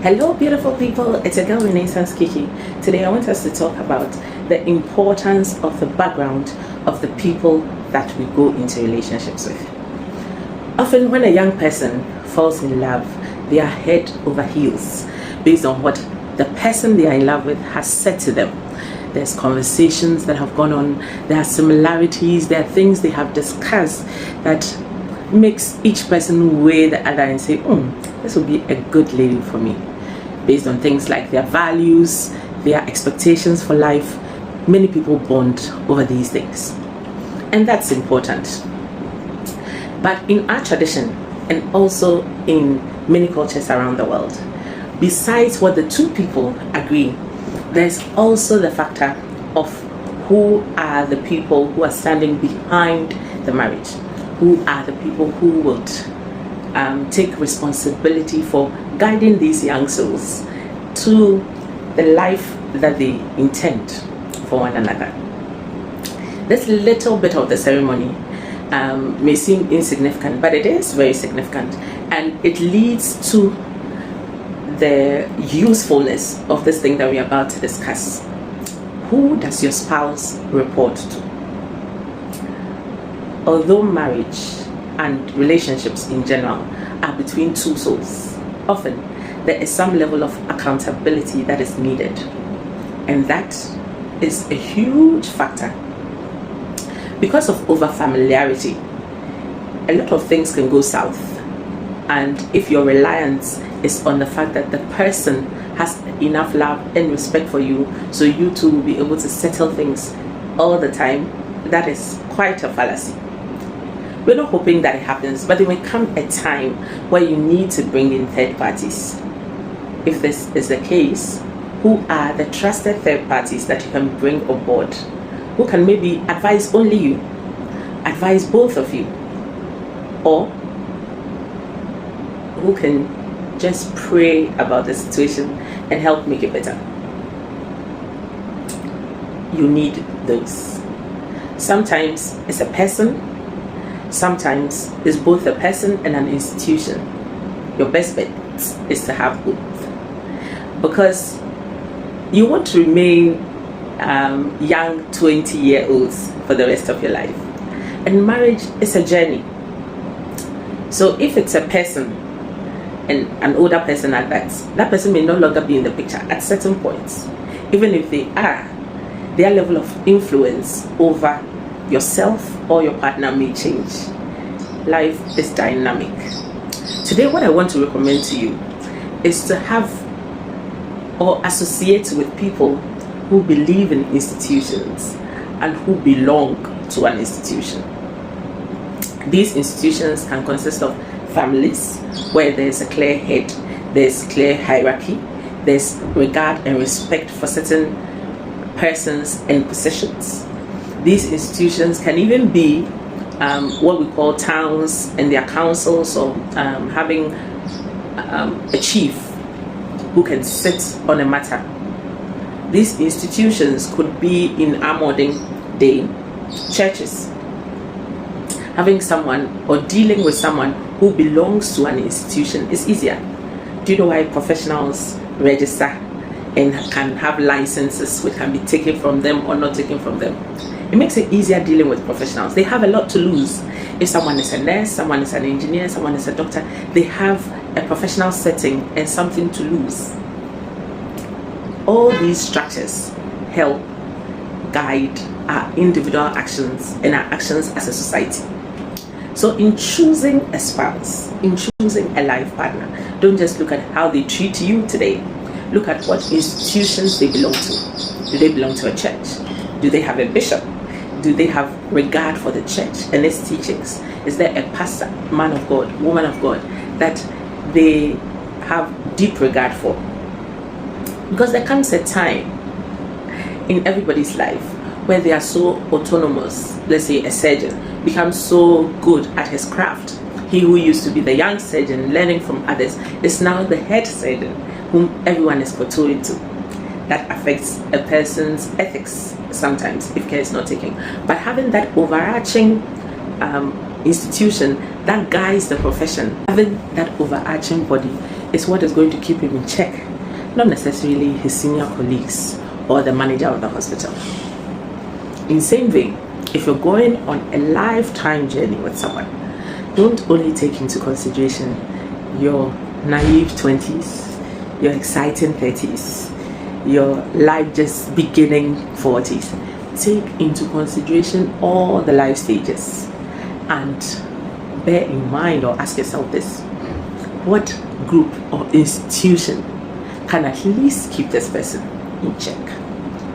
Hello beautiful people, it's a girl Renaissance Kiki. Today I want us to talk about the importance of the background of the people that we go into relationships with. Often when a young person falls in love, they are head over heels based on what the person they are in love with has said to them. There's conversations that have gone on, there are similarities, there are things they have discussed that makes each person weigh the other and say, this will be a good lady for me. Based on things like their values, their expectations for life, many people bond over these things. And that's important. But in our tradition, and also in many cultures around the world, besides what the two people agree, there's also the factor of who are the people who are standing behind the marriage, who are the people who would take responsibility for guiding these young souls to the life that they intend for one another. This little bit of the ceremony may seem insignificant, but it is very significant, and it leads to the usefulness of this thing that we're about to discuss. Who does your spouse report to? Although marriage and relationships in general are between two souls, often there is some level of accountability that is needed, and that is a huge factor. Because of over familiarity, a lot of things can go south, and if your reliance is on the fact that the person has enough love and respect for you, so you two will be able to settle things all the time, that is quite a fallacy. We're not hoping that it happens, but there may come a time where you need to bring in third parties. If this is the case, who are the trusted third parties that you can bring on board, who can maybe advise only you, advise both of you, or who can just pray about the situation and help make it better? You need those. Sometimes it's a person, sometimes it's both a person and an institution. Your best bet is to have both, because you want to remain young 20-year-olds for the rest of your life, and marriage is a journey. So if it's a person, and an older person at that person may no longer be in the picture at certain points. Even if they are, their level of influence over yourself or your partner may change. Life is dynamic. Today, what I want to recommend to you is to have or associate with people who believe in institutions and who belong to an institution. These institutions can consist of families where there's a clear head, there's clear hierarchy, there's regard and respect for certain persons and positions. These institutions can even be what we call towns and their councils, or having a chief who can sit on a matter. These institutions could be, in our modern day, churches. Having someone or dealing with someone who belongs to an institution is easier. Do you know why professionals register and can have licenses which can be taken from them or not taken from them? It makes it easier dealing with professionals. They have a lot to lose. If someone is a nurse, someone is an engineer, someone is a doctor, they have a professional setting and something to lose. All these structures help guide our individual actions and our actions as a society. So in choosing a spouse, in choosing a life partner, don't just look at how they treat you today. Look at what institutions they belong to. Do they belong to a church? Do they have a bishop? Do they have regard for the church and its teachings? Is there a pastor, man of God, woman of God, that they have deep regard for? Because there comes a time in everybody's life where they are so autonomous. Let's say a surgeon becomes so good at his craft. He who used to be the young surgeon learning from others is now the head surgeon whom everyone is kowtowing to. That affects a person's ethics sometimes if care is not taken. But having that overarching institution that guides the profession, having that overarching body is what is going to keep him in check, not necessarily his senior colleagues or the manager of the hospital. In the same vein, if you're going on a lifetime journey with someone, don't only take into consideration your naive 20s, your exciting 30s, your life just beginning 40s. Take into consideration all the life stages and bear in mind or ask yourself this: what group or institution can at least keep this person in check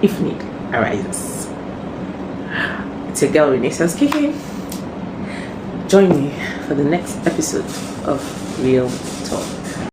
if need arises? It's your girl Renaissance Kiki. Join me for the next episode of Real Talk.